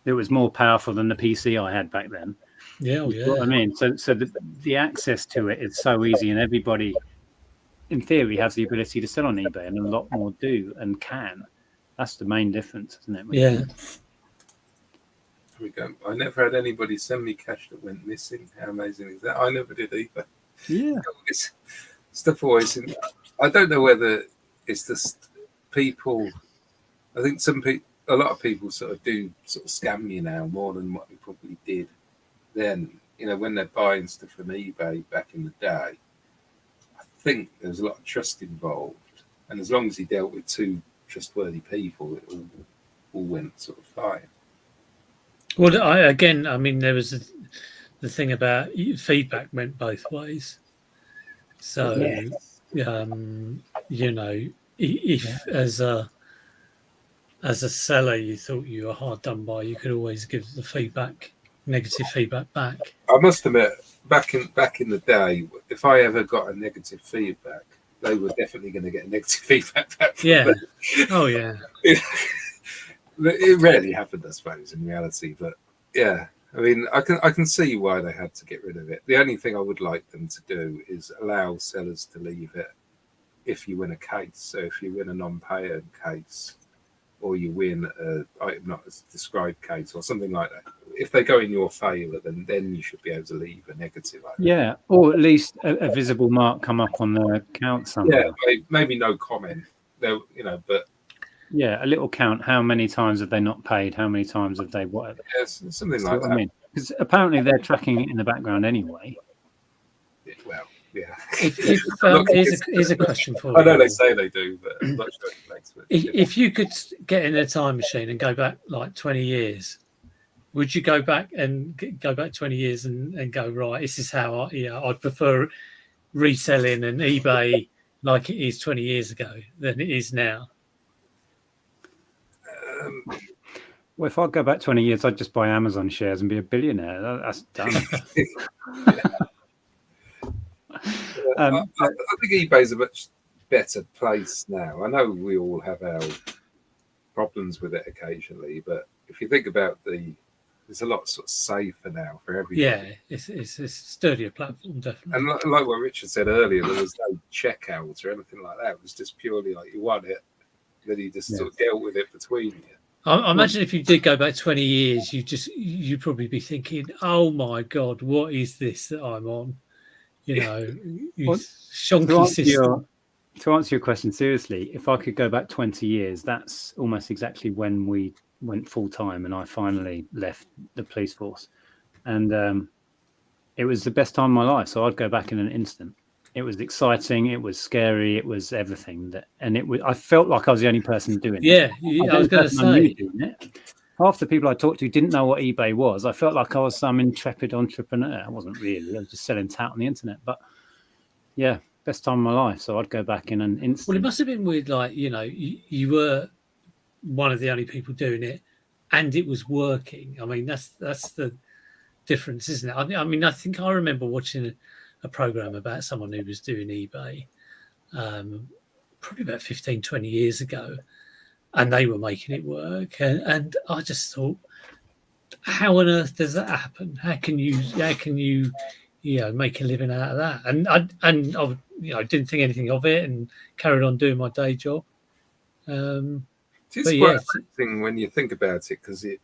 It was more powerful than the PC I had back then. Yeah, You know what I mean? So the access to it is so easy, and everybody, in theory, has the ability to sell on eBay, and a lot more do and can. That's the main difference, isn't it? Yeah. We go. I never had anybody send me cash that went missing. How amazing is that? I never did either. Yeah. Stuff always. I don't know whether it's just people. I think a lot of people sort of scam you now more than what they probably did then. When they're buying stuff from eBay back in the day, I think there's a lot of trust involved, and as long as he dealt with two trustworthy people, it all went sort of fine. Well, there was the thing about feedback went both ways. So, if as a seller you thought you were hard done by, you could always give the negative feedback back. I must admit, back in the day, if I ever got a negative feedback, they were definitely going to get a negative feedback back. From me. Oh yeah. It rarely happened, I suppose, in reality. But yeah, I mean, I can see why they had to get rid of it. The only thing I would like them to do is allow sellers to leave it if you win a case. So if you win a non-payer case, or you win a item not described case, or something like that, if they go in your favour, then you should be able to leave a negative. Yeah, or at least a visible mark come up on the account somewhere. Yeah, maybe no comment. But. Yeah, a little count. How many times have they not paid? How many times have they whatever? Yes, something like that. I mean, because apparently they're tracking it in the background anyway. Well, yeah. Here's a question for you. I know they say they do, but I'm not sure it makes it. If you could get in a time machine and go back like 20 years, would you go back 20 years and go, right, this is how I'd prefer reselling and eBay like it is 20 years ago than it is now? Well, if I go back 20 years, I'd just buy Amazon shares and be a billionaire. That's done. I think eBay's a much better place now. I know we all have our problems with it occasionally, but if you think about there's a lot sort of safer now for everybody. Yeah, it's a sturdier platform, definitely. And like what Richard said earlier, there was no checkout or anything like that. It was just purely like you won it, then you just sort of dealt with it between you. I imagine if you did go back 20 years, you'd probably be thinking, "Oh my God, what is this that I'm on?" Shonky system. to answer your question seriously, if I could go back 20 years, that's almost exactly when we went full time and I finally left the police force. And it was the best time of my life. So I'd go back in an instant. It was exciting. It was scary. It was everything. I felt like I was the only person doing it. Yeah, I was going to say. Doing it. Half the people I talked to didn't know what eBay was. I felt like I was some intrepid entrepreneur. I wasn't really. I was just selling tout on the internet. But yeah, best time of my life. So I'd go back in an instant. Well, it must have been weird. Like, you were one of the only people doing it, and it was working. I mean, that's the difference, isn't it? I mean, I think I remember watching a program about someone who was doing eBay, probably about 15, 20 years ago, and they were making it work. And I just thought, how on earth does that happen? How can you make a living out of that? And I didn't think anything of it and carried on doing my day job. It's quite amazing when you think about it, because you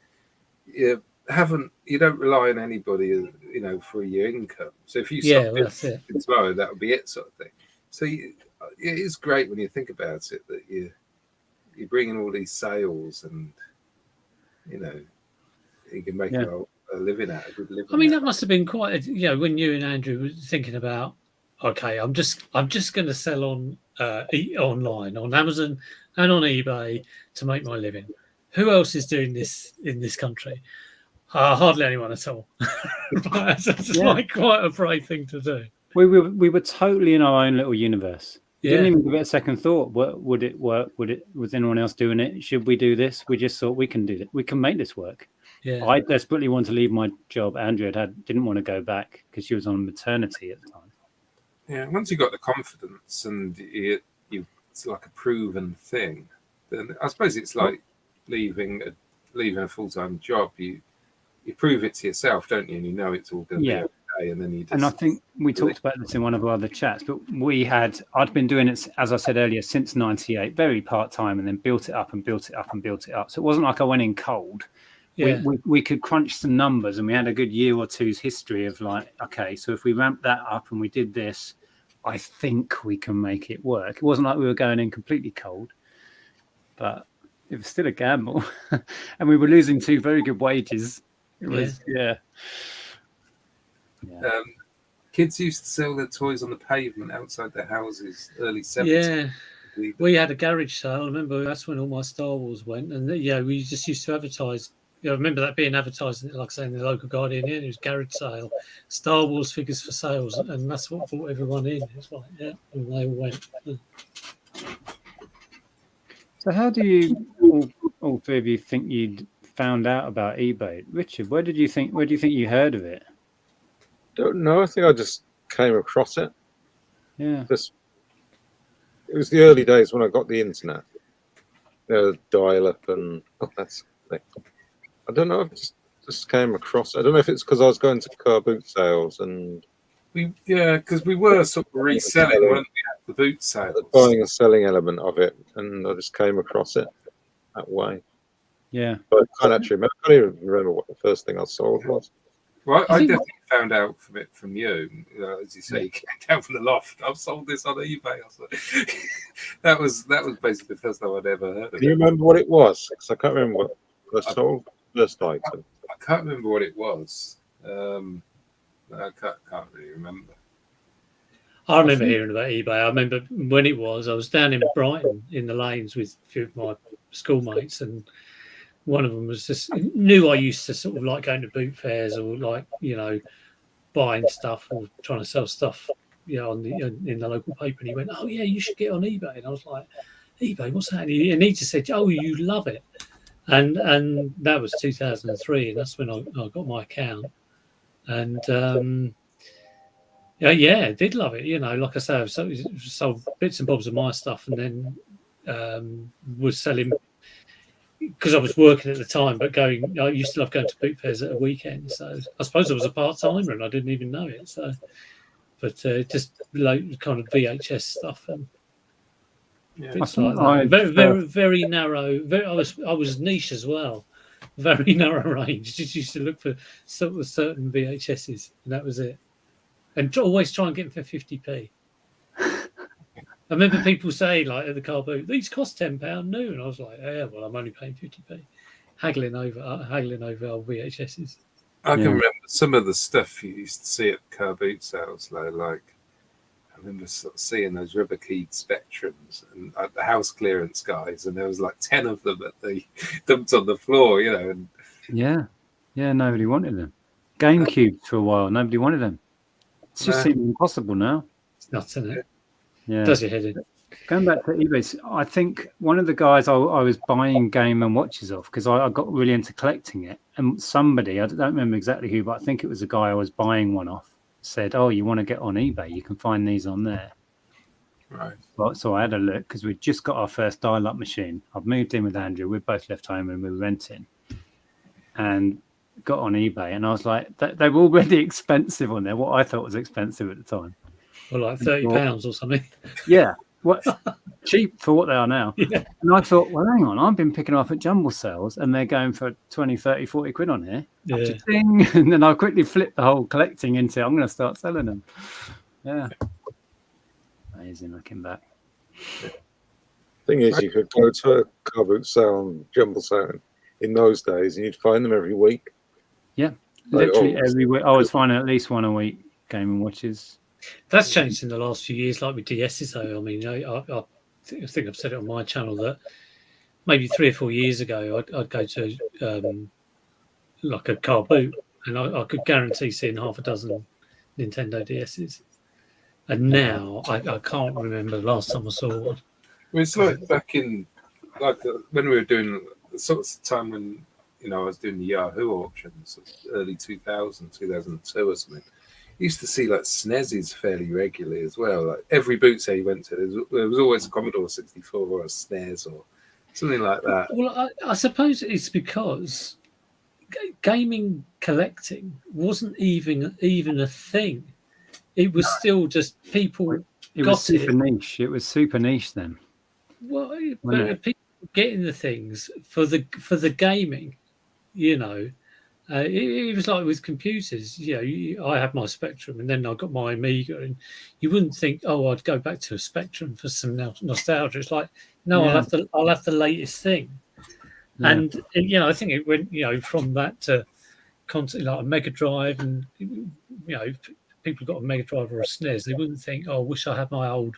don't rely on anybody, for your income. So if you tomorrow, that would be it, sort of thing. So it is great when you think about it that you're bringing all these sales, and you can make a living out, a good living. I mean, that must have been quite, when you and Andrew were thinking about, okay, I'm just going to sell on online on Amazon and on eBay to make my living. Who else is doing this in this country? Hardly anyone at all. It's like quite a brave thing to do. We were totally in our own little universe. We didn't even give it a second thought. Would it work? Was anyone else doing it? Should we do this? We just thought we can do it. We can make this work. Yeah. I desperately wanted to leave my job. Andrea didn't want to go back because she was on maternity at the time. Yeah, once you got the confidence and it's like a proven thing, then I suppose it's like leaving a full-time job. You prove it to yourself, don't you? And you know it's all going to be okay. And then you just... And I think we talked about this in one of our other chats, but I'd been doing it, as I said earlier, since 98, very part-time, and then built it up and built it up and built it up. So it wasn't like I went in cold. Yeah. We could crunch some numbers, and we had a good year or two's history of like, okay, so if we ramped that up and we did this, I think we can make it work. It wasn't like we were going in completely cold, but it was still a gamble. And we were losing 2 very good wages. It was, Kids used to sell their toys on the pavement outside their houses, early 70s. Yeah. We had a garage sale. I remember that's when all my Star Wars went. And we just used to advertise. I remember that being advertised, like I say, in the local Guardian. It was garage sale, Star Wars figures for sales, and that's what brought everyone in. It's like, and they all went. So, how do you all 3 of you think you'd found out about eBay? Richard, where do you think you heard of it? Don't know. I think I just came across it. Yeah. It was the early days when I got the internet. Dial-up and that's the thing. I don't know. I just came across it. I don't know if it's because I was going to car boot sales and because we were sort of reselling, weren't we, at the boot sales? The buying and selling element of it, and I just came across it that way. Yeah. But I can't actually remember. I can't even remember what the first thing I sold was. Well, I definitely found out from you. As you say, you came down from the loft. I've sold this on eBay. That was basically the first time I'd ever heard of it. Do you remember what it was? Because I can't remember what I sold. First item. I can't remember what it was. I can't really remember. I remember hearing about eBay. I remember when it was. I was down in Brighton in the lanes with a few of my schoolmates, and one of them was just knew I used to sort of like going to boot fairs or like buying stuff or trying to sell stuff in the local paper. And he went, "Oh yeah, you should get on eBay." And I was like, "eBay, what's that?" And he just said, "Oh, you love it." And that was 2003, and that's when I got my account. And I did love it. Like I say, I sold bits and bobs of my stuff, and then was selling because I was working at the time. But I used to love going to boot fairs at a weekend. So I suppose I was a part timer, and I didn't even know it. So, but just like kind of VHS stuff and. Yeah, like very narrow. I was niche as well. Very narrow range. Just used to look for certain VHSs, and that was it. And always try and get them for 50p. I remember people saying, like, at the car boot, these cost £10 new. And I was like, yeah, well, I'm only paying 50p. Haggling over our VHSs. I can Yeah. remember some of the stuff you used to see at car boot sales, though. Like, I remember sort of seeing those rubber keyed Spectrums and the house clearance guys, and there was like 10 of them that they dumped on the floor, you know. And Yeah. Nobody wanted them. GameCube for a while. Nobody wanted them. It's just seemed impossible now. It's nuts, isn't it? Yeah. Does your head in. Going back to eBay, I think one of the guys I was buying Game and Watches off, because I got really into collecting it, and somebody, I don't remember exactly who, but I think it was a guy I was buying one off, said, "Oh, you want to get on eBay? You can find these on there." right. Well, so I had a look because we'd just got our first dial-up machine. I've moved in with Andrew. We both left home and we were renting, and got on eBay. And I was like, they were already expensive on there. What I thought was expensive at the time. Well, like £30 or something. Yeah, what cheap for what they are now. Yeah. And I thought, well, hang on, I've been picking up at jumble sales and they're going for 20, 30, 40 quid on here. Yeah. Ding. And then I quickly flipped the whole collecting into, I'm going to start selling them. Yeah. Amazing looking back. Thing is, you could go to a car boot sale and jumble sale in those days, and you'd find them every week. Yeah, Like, literally every week. I was finding at least one a week, Game and Watches. That's changed in the last few years, like with DSs, though. I mean, I think I've said it on my channel that maybe 3 or 4 years ago, I'd go to like a car boot, and I could guarantee seeing half a dozen Nintendo DSs. And now I can't remember the last time I saw one. Well, it's like back in, like when we were doing the sort of time when, you know, I was doing the Yahoo auctions, early 2000, 2002 or something. You used to see like SNESes fairly regularly as well. Like every boot sale you went to, there was always a Commodore 64 or a SNES or something like that. Well, I suppose it's because gaming collecting wasn't even a thing. It was still just people. It was super niche. It was super niche then. Well, people getting the things for the gaming, you know. It was like with computers, you know. I had my Spectrum, and then I got my Amiga, and you wouldn't think, oh, I'd go back to a Spectrum for some nostalgia. It's like, no, Yeah. I'll have the latest thing, Yeah. and you know, I think it went, you know, from that to constantly like a Mega Drive, and you know, people got a Mega Drive or a SNES, they wouldn't think, oh, I wish I had my old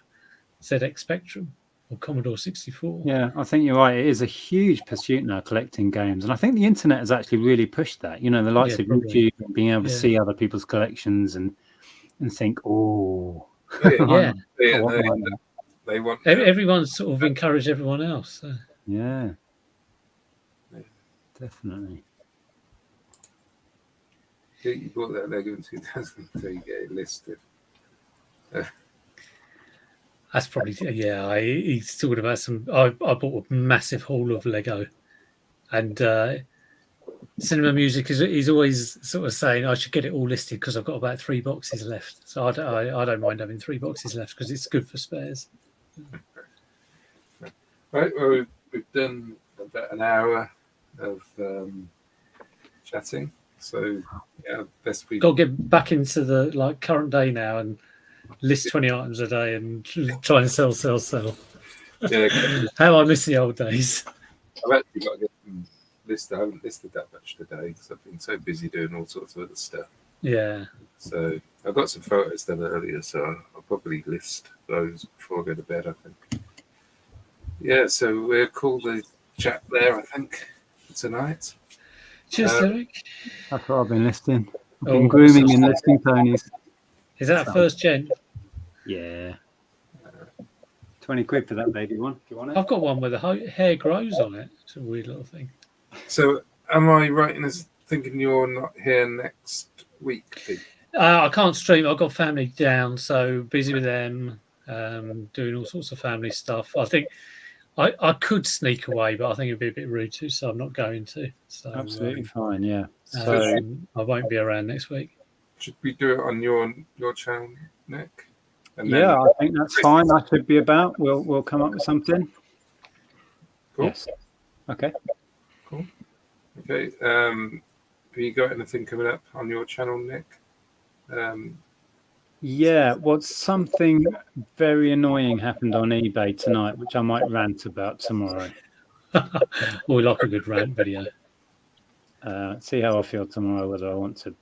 ZX Spectrum or Commodore 64. Yeah, I think you're right. It is a huge pursuit now, collecting games. And I think the internet has actually really pushed that. You know, the likes of probably. YouTube and being able to see other people's collections and think, oh. Yeah. They want Everyone's sort of encouraged everyone else. So. Yeah, definitely. You bought that Lego in 2003, get it listed. That's probably, yeah. He's talking about some. I bought a massive haul of Lego, and Cinema Music he's always sort of saying I should get it all listed because I've got about 3 boxes left. So I don't mind having 3 boxes left because it's good for spares. Right, well, we've done about an hour of chatting, so yeah, best we Got to get back into the current day now and list 20 items a day and try and sell. Yeah, How I miss the old days. I've actually got to get them listed. I haven't listed that much today because I've been so busy doing all sorts of other stuff. Yeah. So I got some photos done earlier, so I'll probably list those before I go to bed, I think. Yeah, so we'll call the chat there, I think, for tonight. Cheers, Derek. That's what I've been listing. I've been grooming and listing Tony's. Is that first gen? Yeah. 20 quid for that baby one. Do you want it? I've got one where the hair grows on it. It's a weird little thing. So am I right in thinking you're not here next week, Pete? I can't stream. I've got family down, so busy with them, doing all sorts of family stuff. I think I could sneak away, but I think it'd be a bit rude to, so I'm not going to. So Absolutely fine, yeah. I won't be around next week. Should we do it on your channel, Nick? And yeah, I think that's fine. I should be about. We'll come up with something. Cool. Yes. Okay. Cool. Okay. Have you got anything coming up on your channel, Nick? Yeah, well, something very annoying happened on eBay tonight, which I might rant about tomorrow. We like a good rant video. See how I feel tomorrow, whether I want to,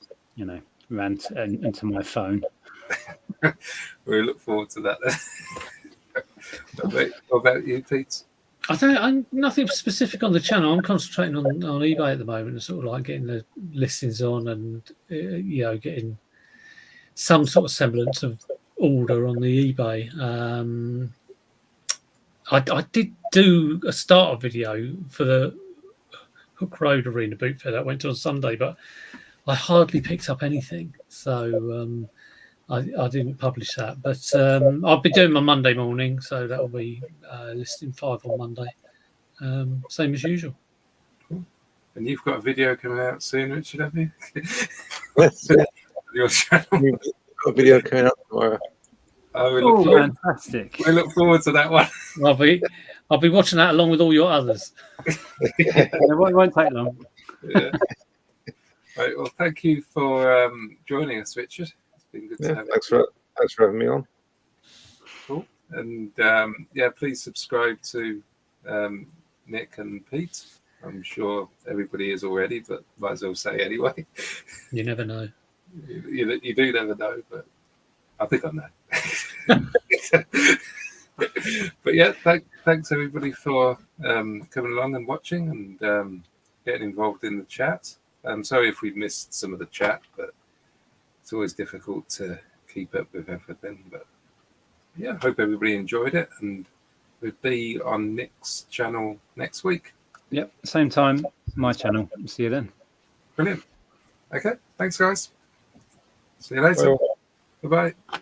rant into my phone. We look forward to that. What about you, Pete? I'm nothing specific on the channel. I'm concentrating on eBay at the moment and sort of like getting the listings on and getting some sort of semblance of order on the eBay. I did do a starter video for the Hook Road Arena boot fair that went on Sunday, but I hardly picked up anything, so I didn't publish that. But I'll be doing my Monday morning, so that will be listing 5 on Monday, same as usual. And you've got a video coming out soon, Richard, have you? Yes, yeah. Your channel. We've got a video coming out tomorrow. Oh, Fantastic! we look forward to that one. I'll be watching that along with all your others. It won't take long. Yeah. Right, well, thank you for joining us, Richard. It's been good to have you. Thanks for having me on. Cool. And please subscribe to Nick and Pete. I'm sure everybody is already, but might as well say anyway. You never know. You do never know, but I think I know. But yeah, thanks everybody for coming along and watching and getting involved in the chat. I'm sorry if we missed some of the chat, but it's always difficult to keep up with everything. But yeah, I hope everybody enjoyed it, and we'll be on Nick's channel next week. Yep, same time, my channel. See you then. Brilliant. Okay, thanks guys. See you later. Bye. Bye-bye.